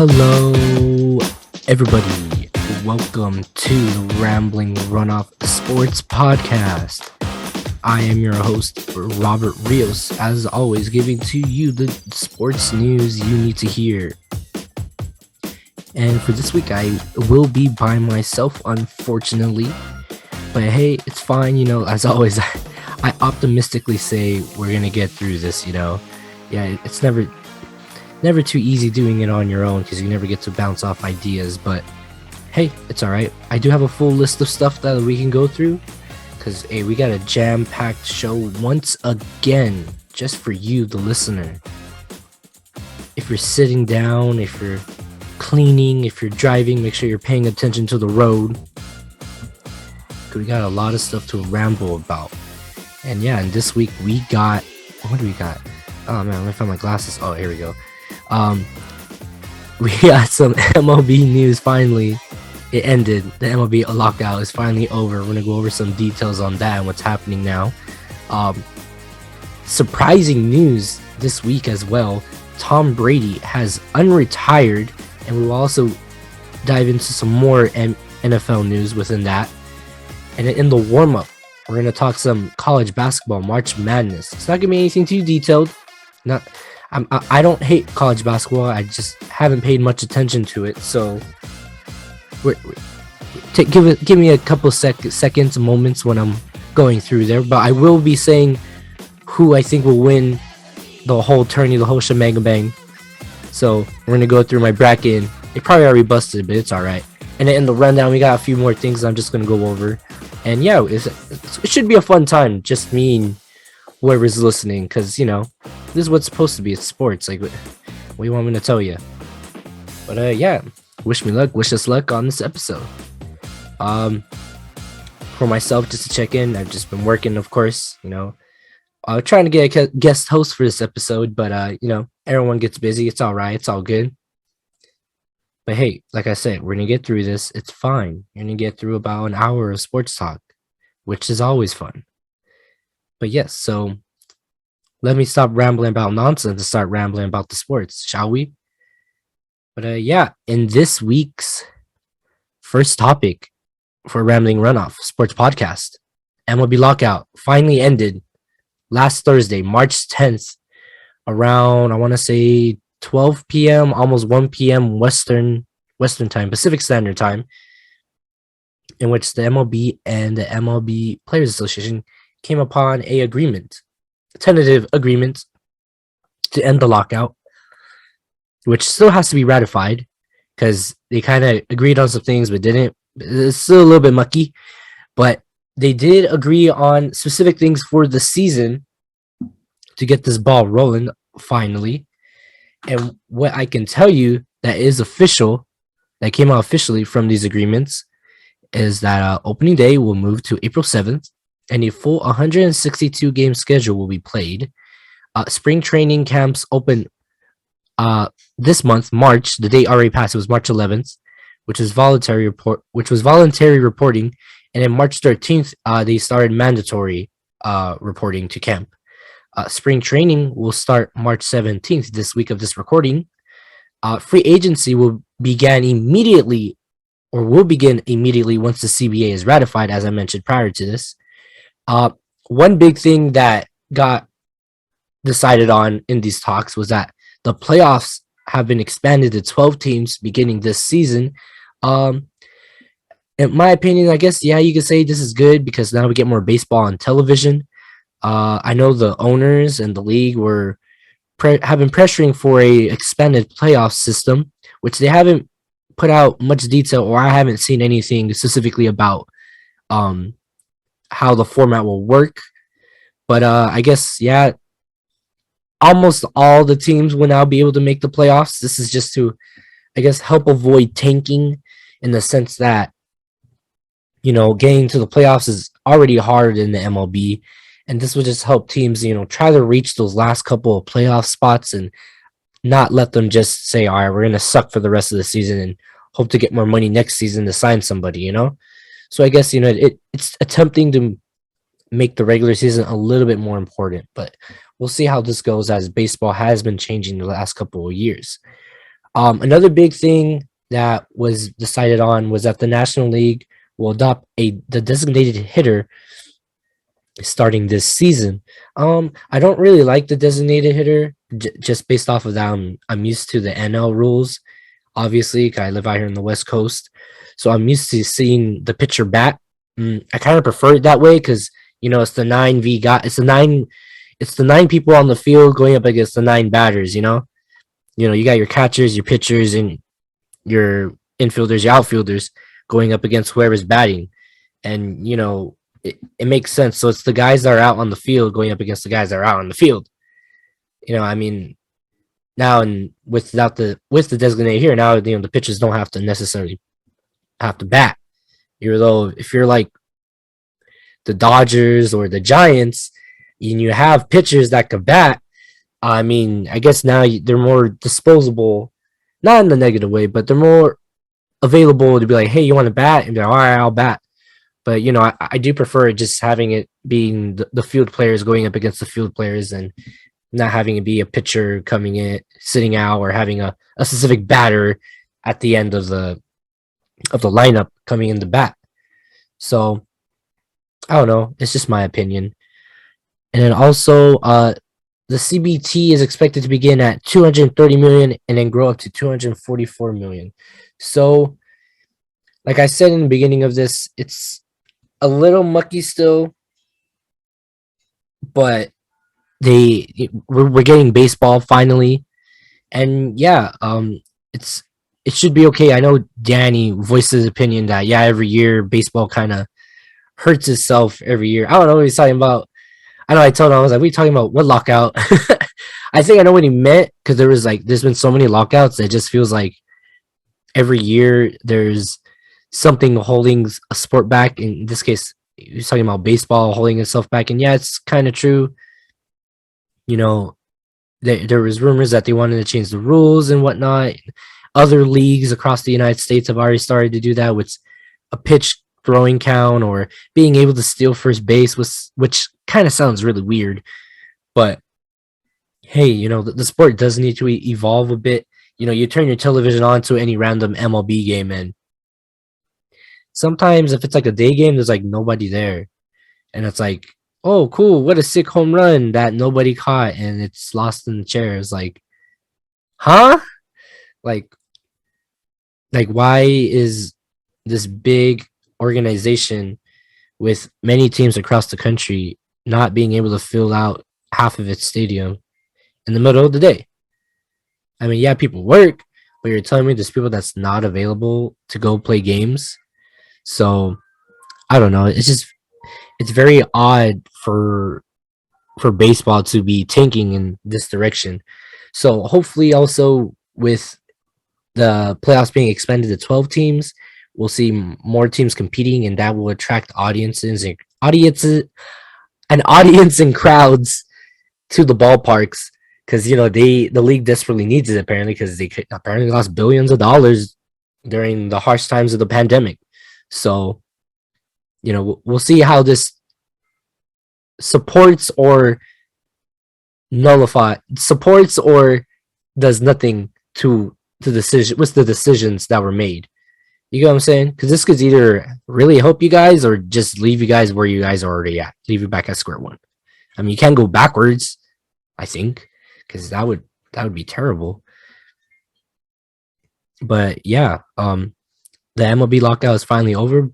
Hello, everybody. Welcome to the Rambling RunOff Sports Podcast. I am your host, Robert Rios, as always, giving to you the sports news you need to hear. And for this week, I will be by myself, unfortunately. But hey, it's fine, as always, I optimistically say we're going to get through this, Yeah, it's never too easy doing it on your own because you never get to bounce off ideas, but hey, it's all right. I do have a full list of stuff that we can go through because we got a jam-packed show once again just for you, the listener. If you're sitting down, if you're cleaning, if you're driving, make sure you're paying attention to the road. We got a lot of stuff to ramble about. And yeah, and this week we got, what do we got? Oh man, let me find my glasses. Oh, here we go. We got some MLB news finally. It ended. The MLB Lockout is finally over. We're gonna go over some details on that and what's happening now. Surprising news this week as well. Tom Brady has unretired, and we will also dive into some more NFL news within that. And in the warm-up, we're gonna talk some college basketball, March Madness. It's not gonna be anything too detailed. I don't hate college basketball. I just haven't paid much attention to it. So, give me a couple seconds, moments when I'm going through there. But I will be saying who I think will win the whole tourney, the whole shemang-bang. So we're gonna go through my bracket. It probably already busted, but it's all right. And in the rundown, we got a few more things I'm just gonna go over. And yeah, it should be a fun time. Just me and whoever's listening, because this is what's supposed to be. It's sports. Like, what do you want me to tell you? But yeah, wish us luck on this episode. For myself, just to check in, I've just been working, of course. Trying to get a guest host for this episode, but everyone gets busy. It's all right. It's all good. But hey, like I said, we're gonna get through this. It's fine. You're gonna get through about an hour of sports talk, which is always fun. But yes, so let me stop rambling about nonsense and start rambling about the sports, shall we? But yeah, in this week's first topic for Rambling RunOff Sports Podcast, MLB Lockout finally ended last Thursday, March 10th, around, I want to say 12 p.m., almost 1 p.m. Western time, Pacific Standard Time, in which the MLB and the MLB Players Association came upon a tentative agreement to end the lockout, which still has to be ratified because they kind of agreed on some things but didn't. It's still a little bit mucky, but they did agree on specific things for the season to get this ball rolling finally. And what I can tell you that is official, that came out officially from these agreements, is that opening day will move to April 7th, and a full 162 game schedule will be played. Spring training camps open this month, March. The date already passed. It was March 11th, which was voluntary reporting, and then March 13th, they started mandatory reporting to camp. Spring training will start March 17th, this week of this recording. Free agency will begin immediately once the CBA is ratified, as I mentioned prior to this. One big thing that got decided on in these talks was that the playoffs have been expanded to 12 teams beginning this season. In my opinion, I guess, yeah, you could say this is good because now we get more baseball on television. I know the owners and the league have been pressuring for a expanded playoff system, which they haven't put out much detail, or I haven't seen anything specifically about how the format will work. But I guess, yeah, almost all the teams will now be able to make the playoffs. This is just to, I guess, help avoid tanking, in the sense that, getting to the playoffs is already hard in the MLB. And this will just help teams, try to reach those last couple of playoff spots and not let them just say, all right, we're going to suck for the rest of the season and hope to get more money next season to sign somebody, So I guess, it's attempting to make the regular season a little bit more important, but we'll see how this goes, as baseball has been changing the last couple of years. Another big thing that was decided on was that the National League will adopt the designated hitter starting this season. I don't really like the designated hitter just based off of that. I'm used to the NL rules, obviously, 'cause I live out here in the West Coast, so I'm used to seeing the pitcher bat. I kind of prefer it that way because it's the 9v guy. It's the nine people on the field going up against the nine batters. You got your catchers, your pitchers, and your infielders, your outfielders going up against whoever's batting, and it makes sense. So it's the guys that are out on the field going up against the guys that are out on the field. I mean, now and with the designated here, now the pitchers don't have to necessarily have to bat. Though if you're like the Dodgers or the Giants and you have pitchers that can bat, I mean, I guess now they're more disposable, not in the negative way, but they're more available to be like, hey, you want to bat? And be like, all right, I'll bat. But I do prefer just having it being the field players going up against the field players and not having it be a pitcher coming in, sitting out, or having a specific batter at the end of the lineup coming in the bat. So I don't know. It's just my opinion. And then also, the CBT is expected to begin at 230 million and then grow up to 244 million. So, like I said in the beginning of this, it's a little mucky still, but we're getting baseball finally, and yeah, it should be okay. I know Danny voiced his opinion that every year baseball kind of hurts itself every year. I don't know what he's talking about. I know I told him, I was like, "What are you talking about? What lockout?" I think I know what he meant because there's been so many lockouts that it just feels like every year there's something holding a sport back. In this case, he was talking about baseball holding itself back, and yeah, it's kind of true. There was rumors that they wanted to change the rules and whatnot. Other leagues across the United States have already started to do that with a pitch throwing count or being able to steal first base, which kind of sounds really weird. But hey, the sport does need to evolve a bit. You turn your television on to any random MLB game, and sometimes if it's like a day game, there's like nobody there. And it's like, oh, cool, what a sick home run that nobody caught and it's lost in the chair. It's like, huh? Like why is this big organization with many teams across the country not being able to fill out half of its stadium in the middle of the day? I mean, yeah, people work, but you're telling me there's people that's not available to go play games. So I don't know. It's very odd for baseball to be tanking in this direction. So hopefully, also with the playoffs being expanded to 12 teams, we'll see more teams competing, and that will attract audiences and crowds to the ballparks because the league desperately needs it apparently because they apparently lost billions of dollars during the harsh times of the pandemic. So we'll see how this supports or does nothing to the decisions that were made. You get what I'm saying? Because this could either really help you guys or just leave you guys where you guys are already at, leave you back at square one. I mean, you can't go backwards, I think, because that would be terrible. But yeah, the MLB lockout is finally over,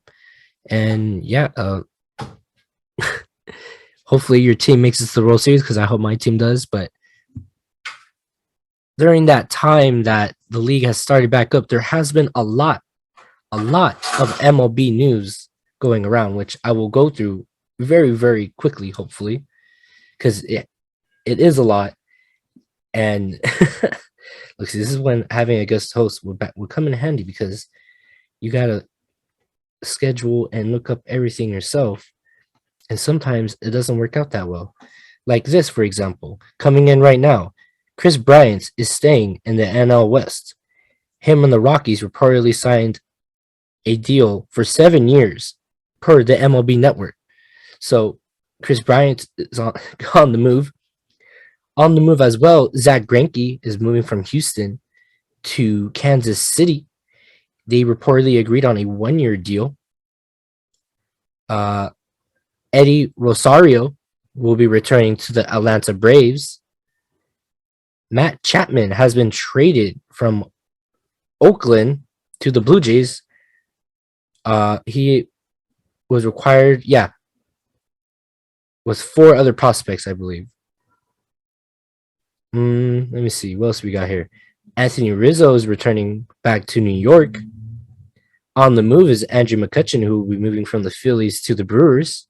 and yeah, hopefully your team makes it to the World Series because I hope my team does. But during that time that the league has started back up, there has been a lot of MLB news going around, which I will go through very, very quickly, hopefully, because it is a lot. And look, see, this is when having a guest host would come in handy because you gotta schedule and look up everything yourself, and sometimes it doesn't work out that well. Like this, for example, coming in right now, Chris Bryant is staying in the NL West. Him and the Rockies reportedly signed a deal for 7 years per the MLB Network. So Chris Bryant is on the move. On the move as well, Zach Greinke is moving from Houston to Kansas City. They reportedly agreed on a 1-year deal. Eddie Rosario will be returning to the Atlanta Braves. Matt Chapman has been traded from Oakland to the Blue Jays. He was required, with 4 other prospects, I believe. Let me see. What else we got here? Anthony Rizzo is returning back to New York. On the move is Andrew McCutchen, who will be moving from the Phillies to the Brewers.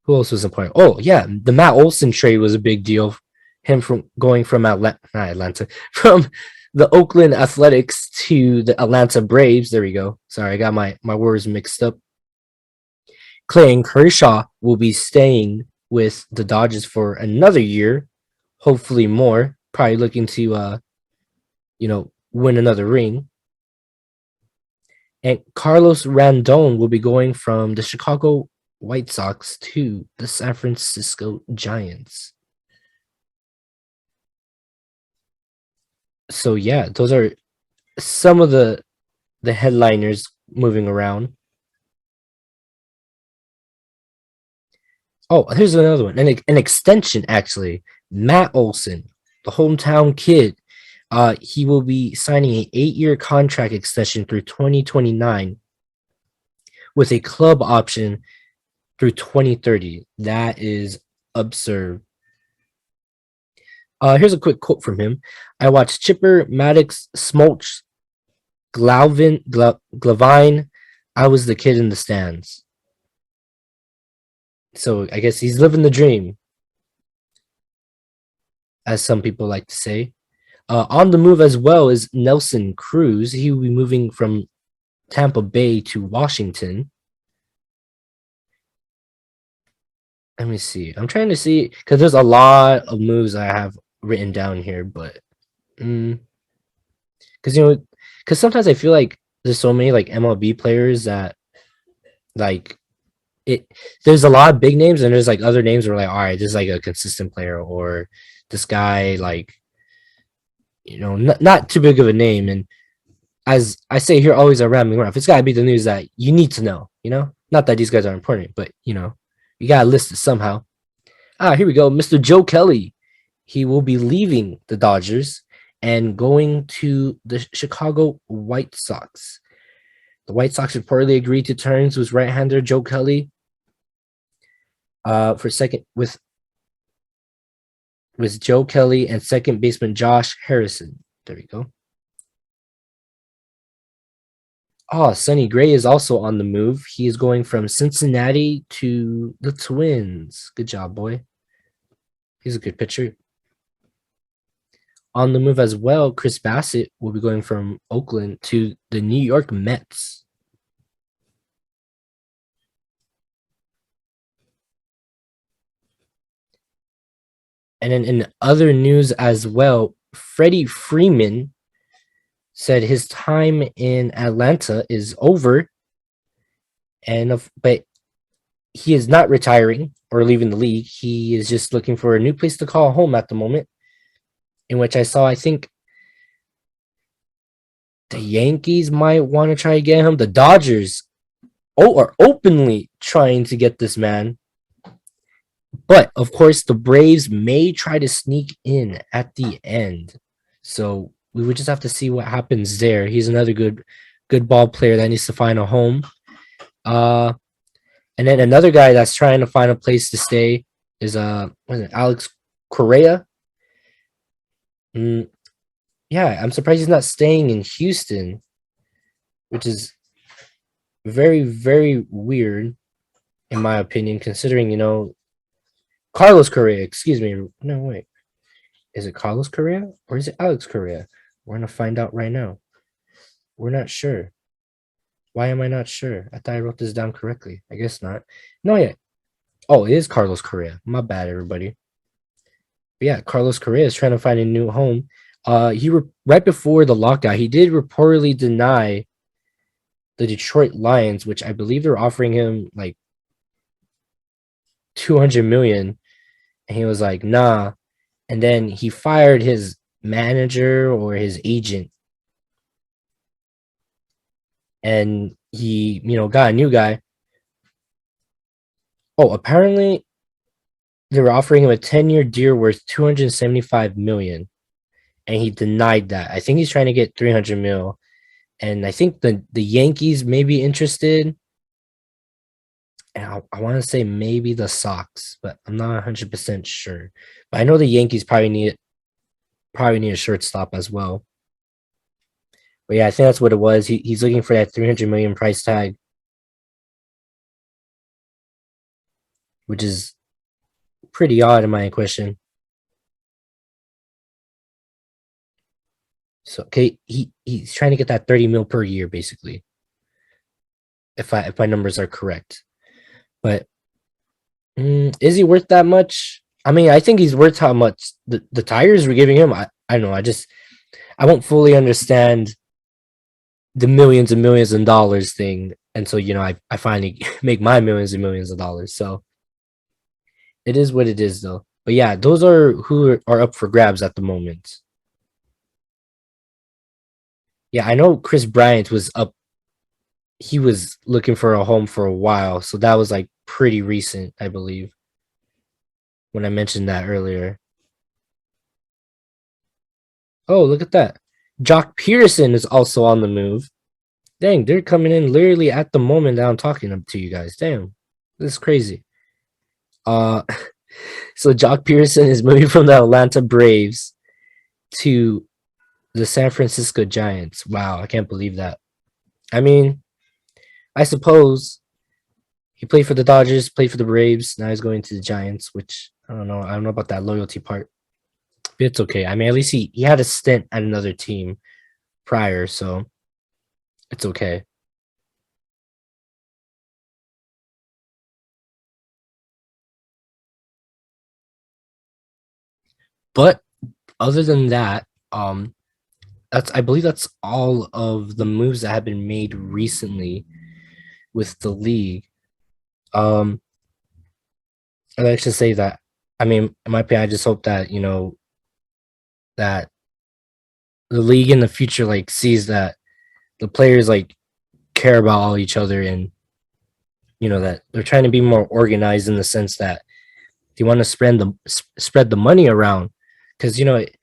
Who else was important? Oh, yeah. The Matt Olson trade was a big deal. Him from going from from the Oakland Athletics to the Atlanta Braves. There we go. Sorry, I got my words mixed up. Clayton Kershaw will be staying with the Dodgers for another year, hopefully more. Probably looking to, win another ring. And Carlos Rondon will be going from the Chicago White Sox to the San Francisco Giants. So yeah, those are some of the headliners moving around. Oh, here's another one. An extension, actually. Matt Olson, the hometown kid. He will be signing an 8-year contract extension through 2029 with a club option through 2030. That is absurd. Here's a quick quote from him. I watched Chipper, Maddox, Smoltz, Glavine. I was the kid in the stands. So I guess he's living the dream, as some people like to say. On the move as well is Nelson Cruz. He will be moving from Tampa Bay to Washington. Let me see. I'm trying to see because there's a lot of moves I have written down here, but because because sometimes I feel like there's so many like MLB players that like there's a lot of big names and there's like other names where like, all right, this is like a consistent player, or this guy like not too big of a name. And as I say here, always a rambling around. It's got to be the news that you need to know. Not that these guys are important, but you gotta list it somehow. Here we go, Mr. Joe Kelly. He will be leaving the Dodgers and going to the Chicago White Sox. The White Sox reportedly agreed to terms with right-hander Joe Kelly for second with Joe Kelly and second baseman Josh Harrison. There we go. Sonny Gray is also on the move. He is going from Cincinnati to the Twins. Good job, boy. He's a good pitcher. On the move as well, Chris Bassett will be going from Oakland to the New York Mets. And then in other news as well, Freddie Freeman said his time in Atlanta is over, but he is not retiring or leaving the league. He is just looking for a new place to call home at the moment, in which I think the Yankees might want to try to get him. The Dodgers are openly trying to get this man. But, of course, the Braves may try to sneak in at the end. So we would just have to see what happens there. He's another good ball player that needs to find a home. And then another guy that's trying to find a place to stay is Alex Correa. Yeah, I'm surprised he's not staying in Houston, which is very, very weird, in my opinion, considering, Carlos Correa, excuse me. No, wait. Is it Carlos Correa or is it Alex Correa? We're going to find out right now. We're not sure. Why am I not sure? I thought I wrote this down correctly. I guess not. No, yeah. Oh, it is Carlos Correa. My bad, everybody. But yeah, Carlos Correa is trying to find a new home. Right before the lockout, he did reportedly deny the Detroit Lions, which I believe they're offering him like $200 million, and he was like, nah. And then he fired his manager or his agent, and he, got a new guy. Oh, apparently they were offering him a 10-year deal worth 275 million, and he denied that. I think he's trying to get 300 mil, and I think the Yankees may be interested, and I want to say maybe the Sox, but I'm not 100% sure. But I know the Yankees probably need a shortstop as well. But yeah, I think that's what it was. He's looking for that 300 million price tag, which is pretty odd in my question. So okay, he's trying to get that 30 mil per year, basically, if my numbers are correct. But is he worth that much? I mean, I think he's worth how much the Tigers were giving him. I don't know. I won't fully understand the millions and millions of dollars thing until I finally make my millions and millions of dollars. So it is what it is, though. But yeah, those are who are up for grabs at the moment. Yeah, I know Chris Bryant was up. He was looking for a home for a while, so that was like pretty recent, I believe, when I mentioned that earlier. Oh, look at that. Jock Peterson is also on the move. Dang, they're coming in literally at the moment that I'm talking to you guys. Damn, this is crazy. Uh, so Jock Peterson is moving from the Atlanta Braves to the San Francisco Giants. Wow, I can't believe that. I mean, I suppose he played for the Dodgers, played for the Braves. Now he's going to the Giants, which I don't know. I don't know about that loyalty part. But it's okay. I mean, at least he had a stint at another team prior, so it's okay. But other than that, that's I believe that's all of the moves that have been made recently with the league. Um, I'd like to say that, I mean, in my opinion, I just hope that that the league in the future like sees that the players like care about all each other, and that they're trying to be more organized in the sense that they want to spread the money around, because it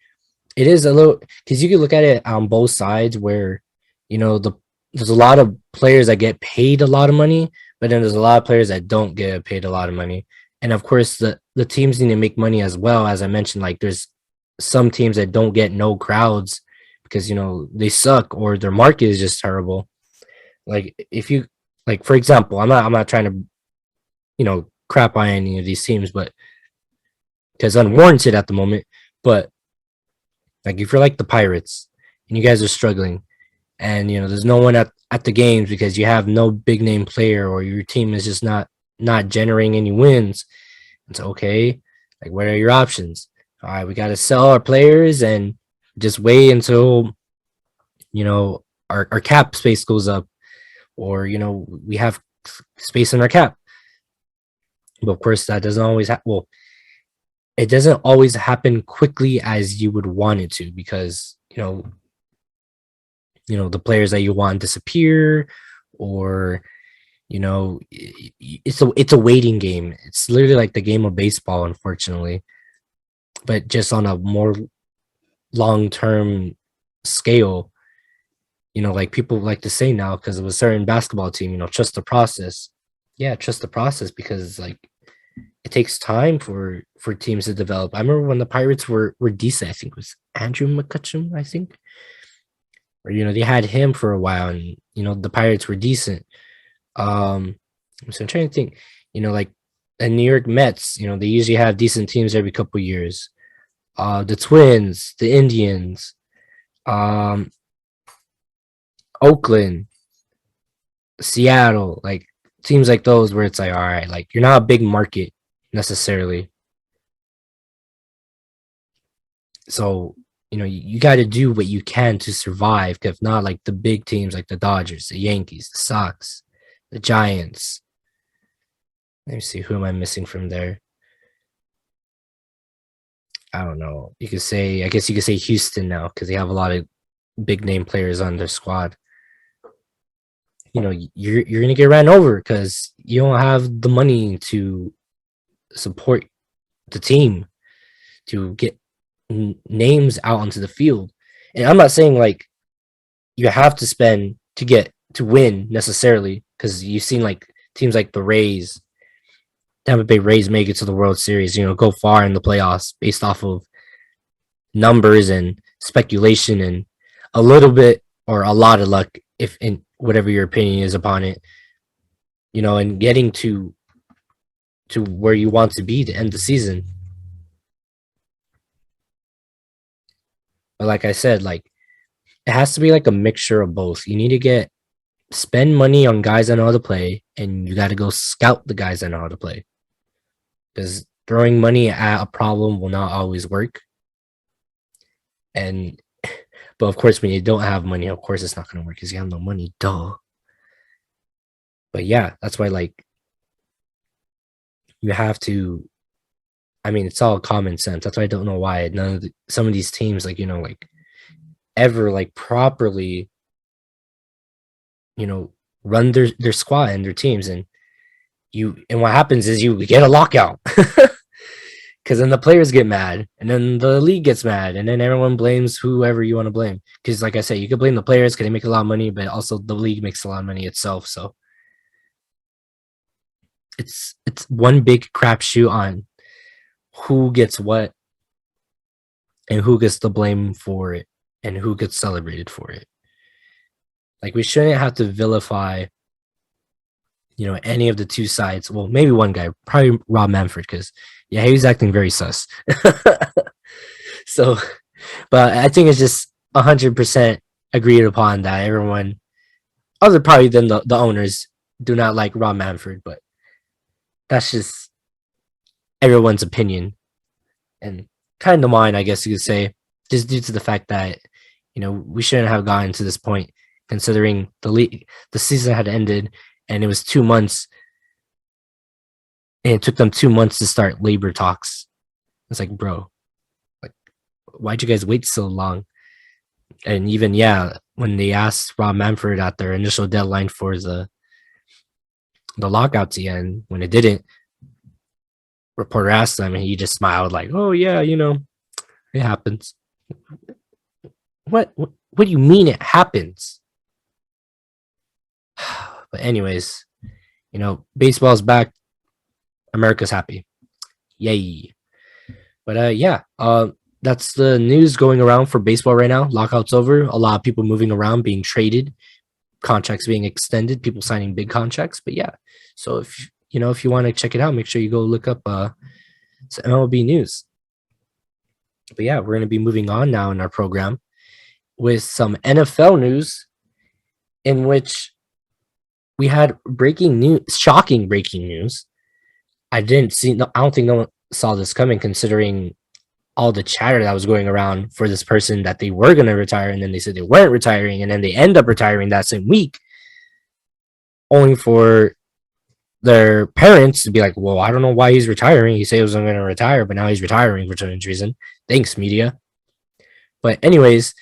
is a little, because you can look at it on both sides where the there's a lot of players that get paid a lot of money, but then there's a lot of players that don't get paid a lot of money. And of course the teams need to make money as well. As I mentioned, like there's some teams that don't get no crowds because they suck or their market is just terrible. Like if you, like, for example, I'm not trying to crap on any of these teams, but because unwarranted at the moment. But like if you're like the Pirates and you guys are struggling, and there's no one at the games because you have no big name player, or your team is just not generating any wins, it's okay. Like, what are your options? All right, we got to sell our players and just wait until our cap space goes up, or we have space in our cap. But of course that doesn't always well, it doesn't always happen quickly as you would want it to, because the players that you want disappear, or it's a waiting game. It's literally like the game of baseball, unfortunately, but just on a more long-term scale. Like people like to say now, because of a certain basketball team, trust the process. Yeah, trust the process, because like it takes time for teams to develop. I remember when the Pirates were decent. I think it was Andrew McCutcheon, I think, or they had him for a while, and the Pirates were decent. So I'm trying to think, like the New York Mets, they usually have decent teams every couple years. The Twins, the Indians, um, Oakland, Seattle, like teams like those where it's like, all right, like you're not a big market necessarily. So, you got to do what you can to survive. 'Cause if not, like the big teams like the Dodgers, the Yankees, the Sox, the Giants. Let me see, who am I missing from there? I don't know. You could say, I guess you could say Houston now because they have a lot of big name players on their squad. You know, you're gonna get ran over because you don't have the money to support the team to get names out onto the field. And I'm not saying like you have to spend to get to win necessarily, because you've seen like teams like the Rays, Tampa Bay Rays make it to the World Series, you know, go far in the playoffs based off of numbers and speculation and a little bit or a lot of luck, if in whatever your opinion is upon it, you know, and getting to where you want to be to end the season. But like I said, like it has to be like a mixture of both. You need to spend money on guys that know how to play, and you got to go scout the guys that know how to play. Because throwing money at a problem will not always work. And but of course, when you don't have money, of course it's not going to work because you have no money. Duh. But yeah, that's why like you have to. I mean, it's all common sense. That's why I don't know why some of these teams, like, you know, like ever like properly, you know, run their squad and their teams, and what happens is you get a lockout because then the players get mad, and then the league gets mad, and then everyone blames whoever you want to blame. Because like I said, you could blame the players because they make a lot of money, but also the league makes a lot of money itself. So it's one big crapshoot on who gets what and who gets the blame for it and who gets celebrated for it. Like, we shouldn't have to vilify, you know, any of the two sides. Well, maybe one guy, probably Rob Manfred, because yeah, he was acting very sus. So, but I think it's just 100% agreed upon that everyone, other probably than the owners, do not like Rob Manfred, but that's just everyone's opinion and kind of mine, I guess you could say, just due to the fact that, you know, we shouldn't have gotten to this point, considering the season had ended and it was 2 months, and it took them 2 months to start labor talks. It's like, bro, like, why'd you guys wait so long? And even, yeah, when they asked Rob Manfred at their initial deadline for the lockout to end, when it didn't, reporter asked him and he just smiled like, oh yeah, you know, it happens. What do you mean it happens? But anyways, you know, baseball's back. America's happy. Yay. But yeah, that's the news going around for baseball right now. Lockout's over. A lot of people moving around, being traded, contracts being extended, people signing big contracts. But yeah, so if you want to check it out, make sure you go look up some MLB news. But yeah, we're going to be moving on now in our program with some NFL news, in which we had shocking breaking news. I don't think no one saw this coming, considering all the chatter that was going around for this person that they were going to retire, and then they said they weren't retiring, and then they end up retiring that same week, only for their parents to be like, well, I don't know why he's retiring. He said he wasn't going to retire, but now he's retiring for some reason. Thanks, media. But anyways,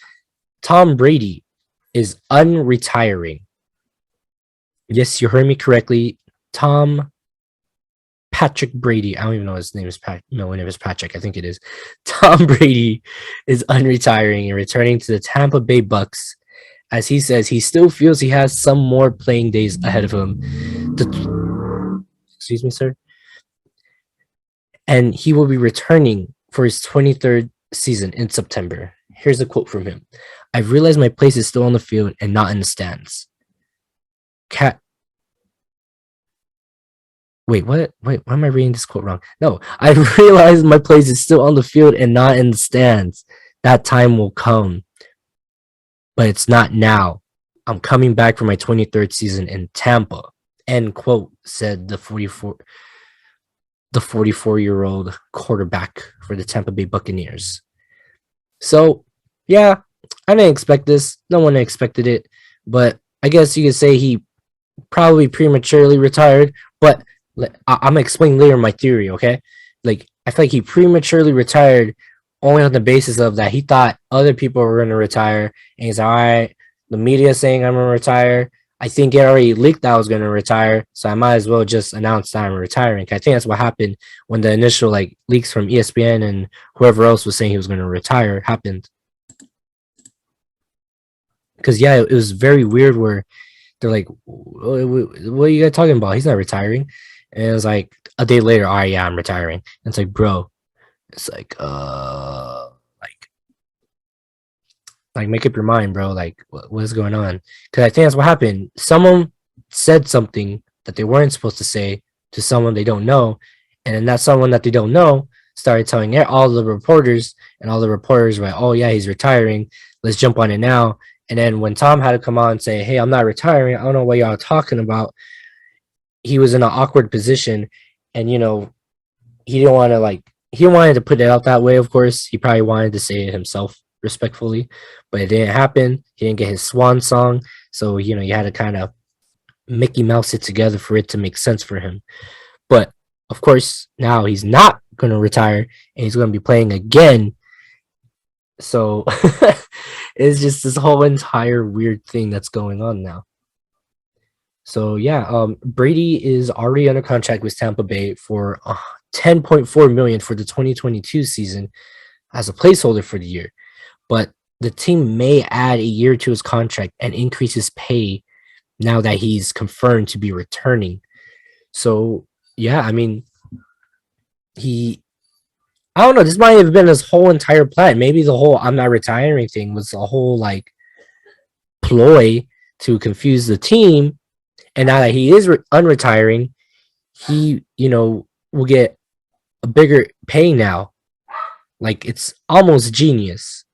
Tom Brady is unretiring. Yes, you heard me correctly. Tom Patrick Brady. I don't even know his name is middle name is Patrick. I think it is. Tom Brady is unretiring and returning to the Tampa Bay Bucks. As he says, he still feels he has some more playing days ahead of him. Excuse me, sir. And he will be returning for his 23rd season in September. Here's a quote from him. I've realized my place is still on the field and not in the stands. Wait, what? Wait, why am I reading this quote wrong? No, I realized my place is still on the field and not in the stands. That time will come, but it's not now. I'm coming back for my 23rd season in Tampa. End quote, said the 44-year-old quarterback for the Tampa Bay Buccaneers. So, yeah, I didn't expect this. No one expected it, but I guess you could say he probably prematurely retired, but I'm gonna explain later my theory, okay? Like, I feel like he prematurely retired only on the basis of that he thought other people were going to retire. And he's like, all right, the media saying I'm going to retire. I think it already leaked that I was going to retire. So I might as well just announce that I'm retiring. I think that's what happened when the initial like leaks from ESPN and whoever else was saying he was going to retire happened. Because, yeah, it was very weird where they're like, what are you guys talking about? He's not retiring. And it was like a day later, all right, yeah, I'm retiring. And it's like, bro, it's like make up your mind, bro. Like, what is going on? Because I think that's what happened. Someone said something that they weren't supposed to say to someone they don't know. And then that someone that they don't know started telling all the reporters, and all the reporters were like, oh, yeah, he's retiring. Let's jump on it now. And then when Tom had to come on and say, hey, I'm not retiring, I don't know what y'all are talking about, he was in an awkward position. And, you know, he didn't want to, like, he wanted to put it out that way, of course. He probably wanted to say it himself respectfully, but it didn't happen. He didn't get his swan song. So, you know, you had to kind of Mickey Mouse it together for it to make sense for him. But, of course, now he's not going to retire, and he's going to be playing again. So it's just this whole entire weird thing that's going on now. So yeah, Brady is already under contract with Tampa Bay for $10.4 million for the 2022 season as a placeholder for the year, but the team may add a year to his contract and increase his pay now that he's confirmed to be returning. So yeah, I mean, I don't know. This might have been his whole entire plan. Maybe the whole "I'm not retiring" thing was a whole like ploy to confuse the team. And now that he is unretiring, he, you know, will get a bigger pay now. Like, it's almost genius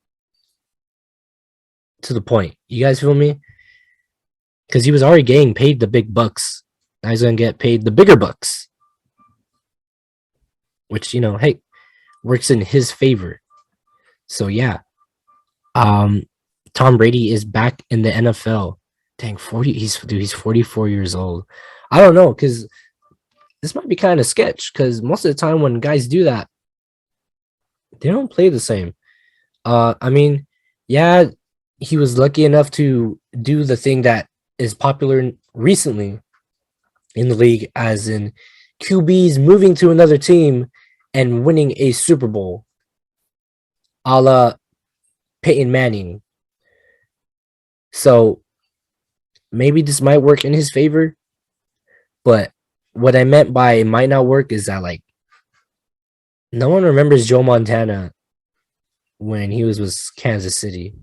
to the point. You guys feel me? Because he was already getting paid the big bucks. Now he's gonna get paid the bigger bucks, which, you know, hey, works in his favor. So yeah, Tom Brady is back in the NFL. Dang, 40. He's 44 years old. I don't know, because this might be kind of sketch. Because most of the time when guys do that, they don't play the same. I mean, yeah, he was lucky enough to do the thing that is popular recently in the league, as in QBs moving to another team and winning a Super Bowl, a la Peyton Manning. So maybe this might work in his favor, but what I meant by it might not work is that, like, no one remembers Joe Montana when he was with Kansas City.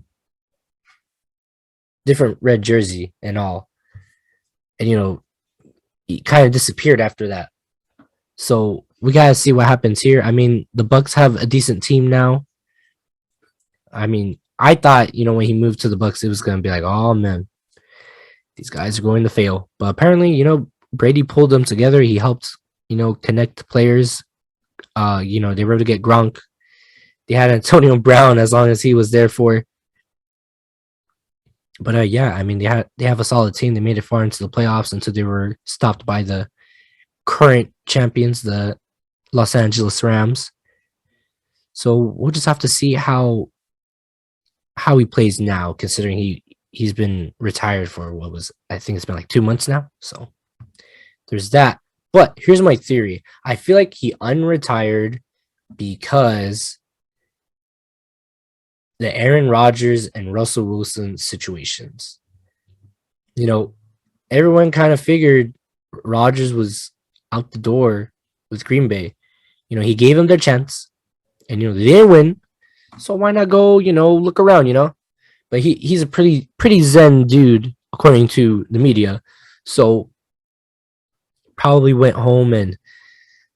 Different red jersey and all. And, you know, he kind of disappeared after that. So we got to see what happens here. I mean, the Bucks have a decent team now. I mean, I thought, you know, when he moved to the Bucks, it was going to be like, oh, man, these guys are going to fail. But apparently, you know, Brady pulled them together. He helped, you know, connect players. You know, they were able to get Gronk. They had Antonio Brown as long as he was there for. But yeah, I mean, they have a solid team. They made it far into the playoffs until they were stopped by the current champions, the Los Angeles Rams. So we'll just have to see how he plays now, considering he's been retired for I think it's been like 2 months now. So there's that. But here's my theory. I feel like he unretired because the Aaron Rodgers and Russell Wilson situations. You know, everyone kind of figured Rodgers was out the door with Green Bay. You know, he gave them their chance, and, you know, they didn't win. So why not go, you know, look around, you know? But he's a pretty zen dude, according to the media. So probably went home and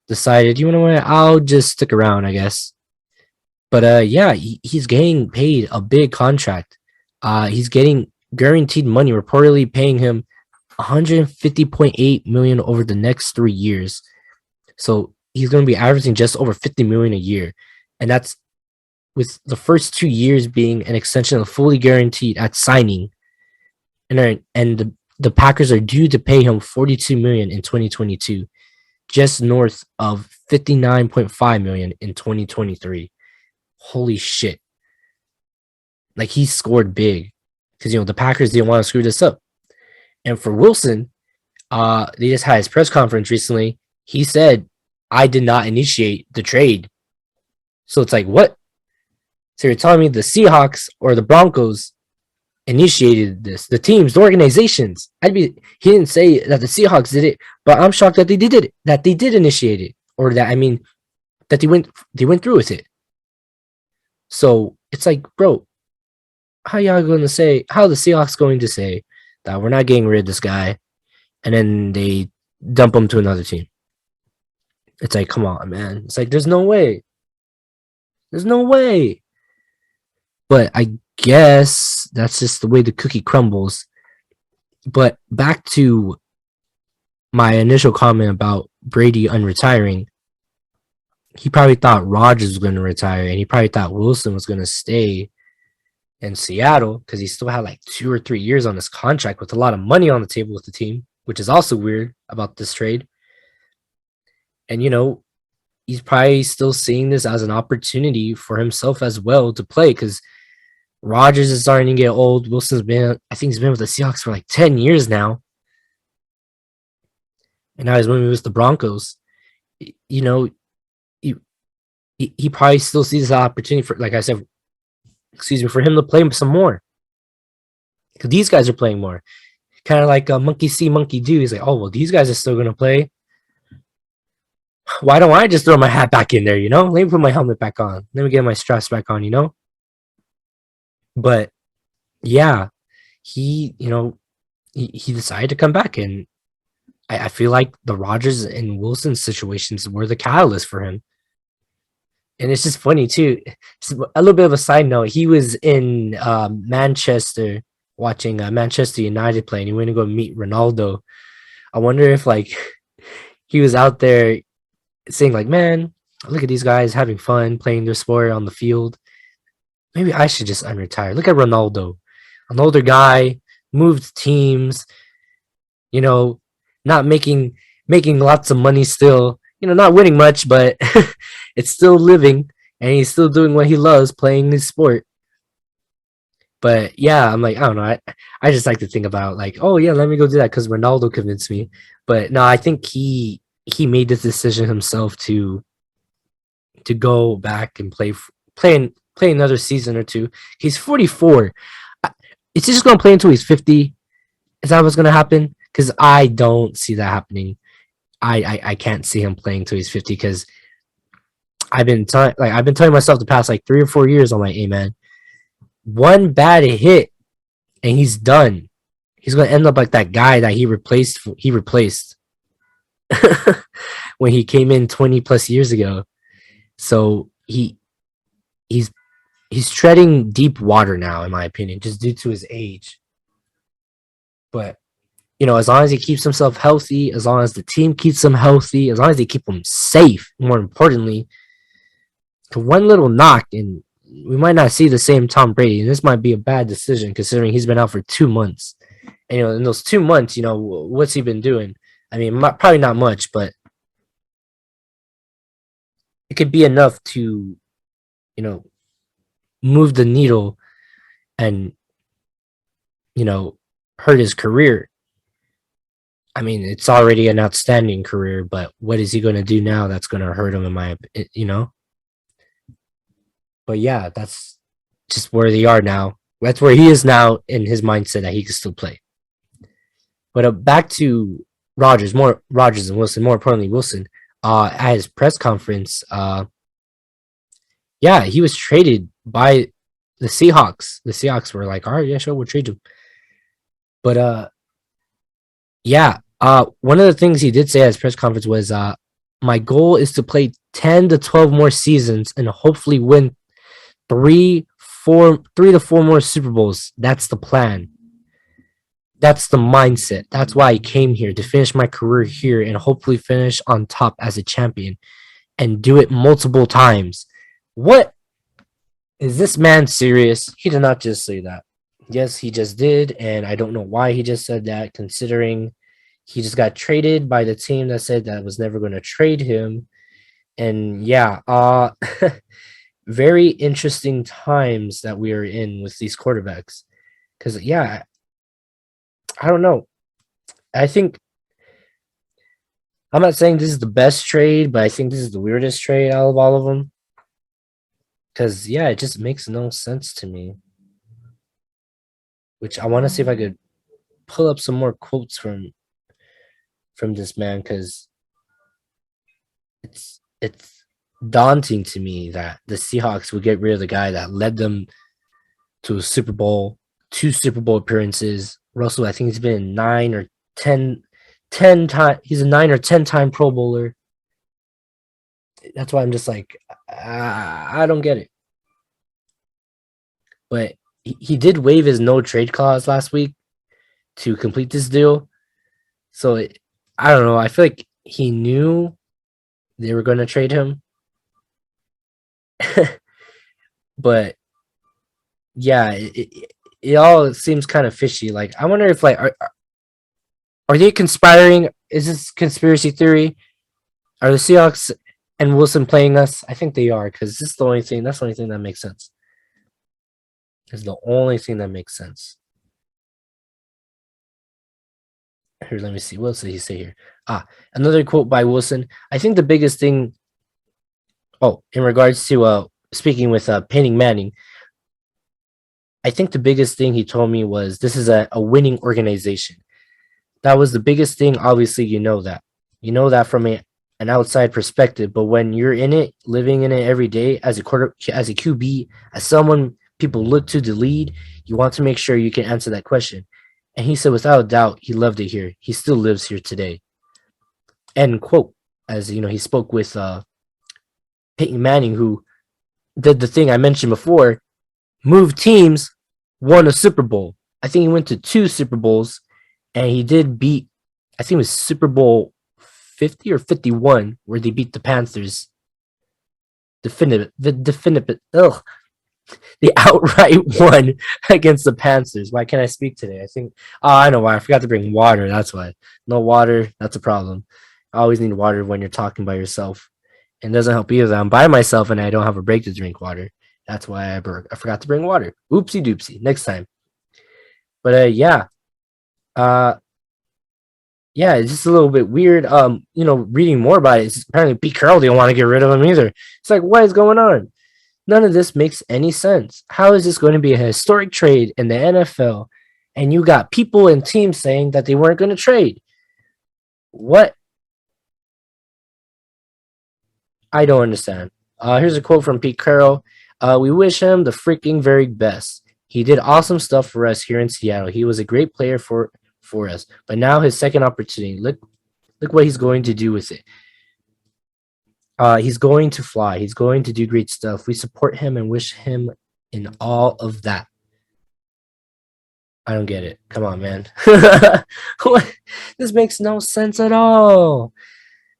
decided, you know what, I'll just stick around, I guess. But yeah, he's getting paid a big contract. He's getting guaranteed money, reportedly paying him $150.8 million over the next 3 years. So he's going to be averaging just over $50 million a year, and that's with the first 2 years being an extension of fully guaranteed at signing. And the Packers are due to pay him $42 million in 2022, just north of $59.5 million in 2023. holy shit. Like, he scored big because, the Packers didn't want to screw this up. And for Wilson, they just had his press conference recently. He said, I did not initiate the trade. So it's like, what? So you're telling me the Seahawks or the Broncos initiated this? The teams, the organizations. He didn't say that the Seahawks did it, but I'm shocked that they did it, that they did initiate it, or that they went through with it. So it's like, bro, how the Seahawks going to say that we're not getting rid of this guy, and then they dump him to another team? It's like, come on, man. It's like, there's no way. There's no way. But I guess that's just the way the cookie crumbles. But back to my initial comment about Brady unretiring. He probably thought Rodgers was going to retire, and he probably thought Wilson was going to stay in Seattle because he still had like 2 or 3 years on his contract with a lot of money on the table with the team, which is also weird about this trade. And, he's probably still seeing this as an opportunity for himself as well to play because Rodgers is starting to get old. Wilson's he's been with the Seahawks for like 10 years now. And now he's moving with the Broncos. He probably still sees this opportunity for, like I said, for him to play some more. Because these guys are playing more. Kind of like a monkey see, monkey do. He's like, oh, well, these guys are still going to play. Why don't I just throw my hat back in there, Let me put my helmet back on. Let me get my straps back on, But, yeah, he decided to come back. And I feel like the Rodgers and Wilson situations were the catalyst for him. And it's just funny, too. It's a little bit of a side note. He was in Manchester watching Manchester United play, and he went to go meet Ronaldo. I wonder if, he was out there saying, man, look at these guys having fun, playing their sport on the field. Maybe I should just unretire. Look at Ronaldo. An older guy, moved teams, not making lots of money still. Not winning much, but it's still living, and he's still doing what he loves, playing his sport. But yeah, I'm like, I don't know. I just like to think about oh yeah, let me go do that because Ronaldo convinced me. But no, I think he made this decision himself to go back and play another season or two. He's 44. Is he just gonna play until he's 50? Is that what's gonna happen? Because I don't see that happening. I can't see him playing till he's 50 because I've been telling myself the past 3 or 4 years, I'm like, hey man, one bad hit and he's done. He's gonna end up like that guy that he replaced when he came in 20 plus years ago. So he's treading deep water now, in my opinion, just due to his age. But as long as he keeps himself healthy, as long as the team keeps him healthy, as long as they keep him safe, more importantly, one little knock and we might not see the same Tom Brady. And this might be a bad decision considering he's been out for 2 months. And, in those 2 months, what's he been doing? I mean, probably not much, but it could be enough to, move the needle and, hurt his career. I mean, it's already an outstanding career, but what is he going to do now that's going to hurt him in my, But yeah, that's just where they are now. That's where he is now in his mindset that he can still play. But back to Rodgers and Wilson, more importantly, Wilson, at his press conference, yeah, he was traded by the Seahawks. The Seahawks were like, all right, yeah, sure, we'll trade him. But yeah, one of the things he did say at his press conference was, my goal is to play 10 to 12 more seasons and hopefully win 3 to 4 more Super Bowls. That's the plan. That's the mindset. That's why I came here, to finish my career here and hopefully finish on top as a champion and do it multiple times. What? Is this man serious? He did not just say that. Yes, he just did, and I don't know why he just said that, considering he just got traded by the team that said that was never going to trade him. And yeah, very interesting times that we are in with these quarterbacks. Because yeah, I don't know. I think I'm not saying this is the best trade, but I think this is the weirdest trade out of all of them. Because yeah, it just makes no sense to me. Which I want to see if I could pull up some more quotes from this man, because it's daunting to me that the Seahawks would get rid of the guy that led them to a Super Bowl, 2 Super Bowl appearances. Russell, I think he's been 10 times. He's a 9 or 10 time Pro Bowler. That's why I'm just like, I don't get it. But he did waive his no trade clause last week to complete this deal. So I don't know. I feel like he knew they were going to trade him. But yeah, it all seems kind of fishy. Like, I wonder if, like, are they conspiring? Is this conspiracy theory? Are the Seahawks and Wilson playing us? I think they are, because this is the only thing. That's the only thing that makes sense. Is the only thing that makes sense. Here, let me see. What else did he say here? Another quote by Wilson. I think the biggest thing. Oh, in regards to speaking with Peyton Manning, I think the biggest thing he told me was this is a winning organization. That was the biggest thing. Obviously, you know that from an outside perspective. But when you're in it, living in it every day as a QB, as someone people look to lead, you want to make sure you can answer that question. And he said, without a doubt, he loved it here. He still lives here today. End quote. As he spoke with Peyton Manning, who did the thing I mentioned before, moved teams, won a Super Bowl. I think he went to 2 Super Bowls, and he did beat, I think it was Super Bowl 50 or 51, where they beat the Panthers. The outright won against the Panthers. Why can't I speak today? I think, I know why. I forgot to bring water. That's why. No water, that's a problem. I always need water when you're talking by yourself. And it doesn't help either that I'm by myself and I don't have a break to drink water. That's why I forgot to bring water. Oopsie doopsie. Next time. But yeah. Yeah, it's just a little bit weird. Reading more about it, it's apparently Pete Carroll didn't want to get rid of him either. It's like, what is going on? None of this makes any sense. How is this going to be a historic trade in the NFL? And you got people and teams saying that they weren't going to trade. What? I don't understand. Here's a quote from Pete Carroll. We wish him the freaking very best. He did awesome stuff for us here in Seattle. He was a great player for us. But now his second opportunity. Look what he's going to do with it. He's going to fly. He's going to do great stuff. We support him and wish him in all of that. I don't get it. Come on, man. This makes no sense at all.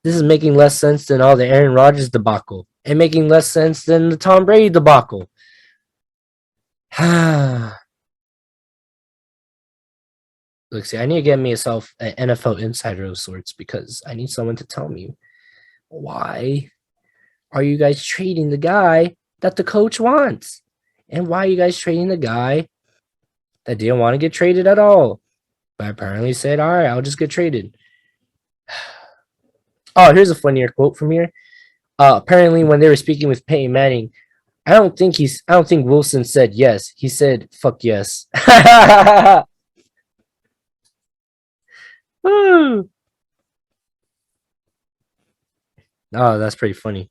This is making less sense than all the Aaron Rodgers debacle and making less sense than the Tom Brady debacle. Look, see, I need to get myself an NFL insider of sorts because I need someone to tell me why are you guys trading the guy that the coach wants? And why are you guys trading the guy that didn't want to get traded at all? But apparently said, all right, I'll just get traded. Oh, here's a funnier quote from here. Apparently, when they were speaking with Peyton Manning, I don't think Wilson said yes. He said, fuck yes. Oh, that's pretty funny.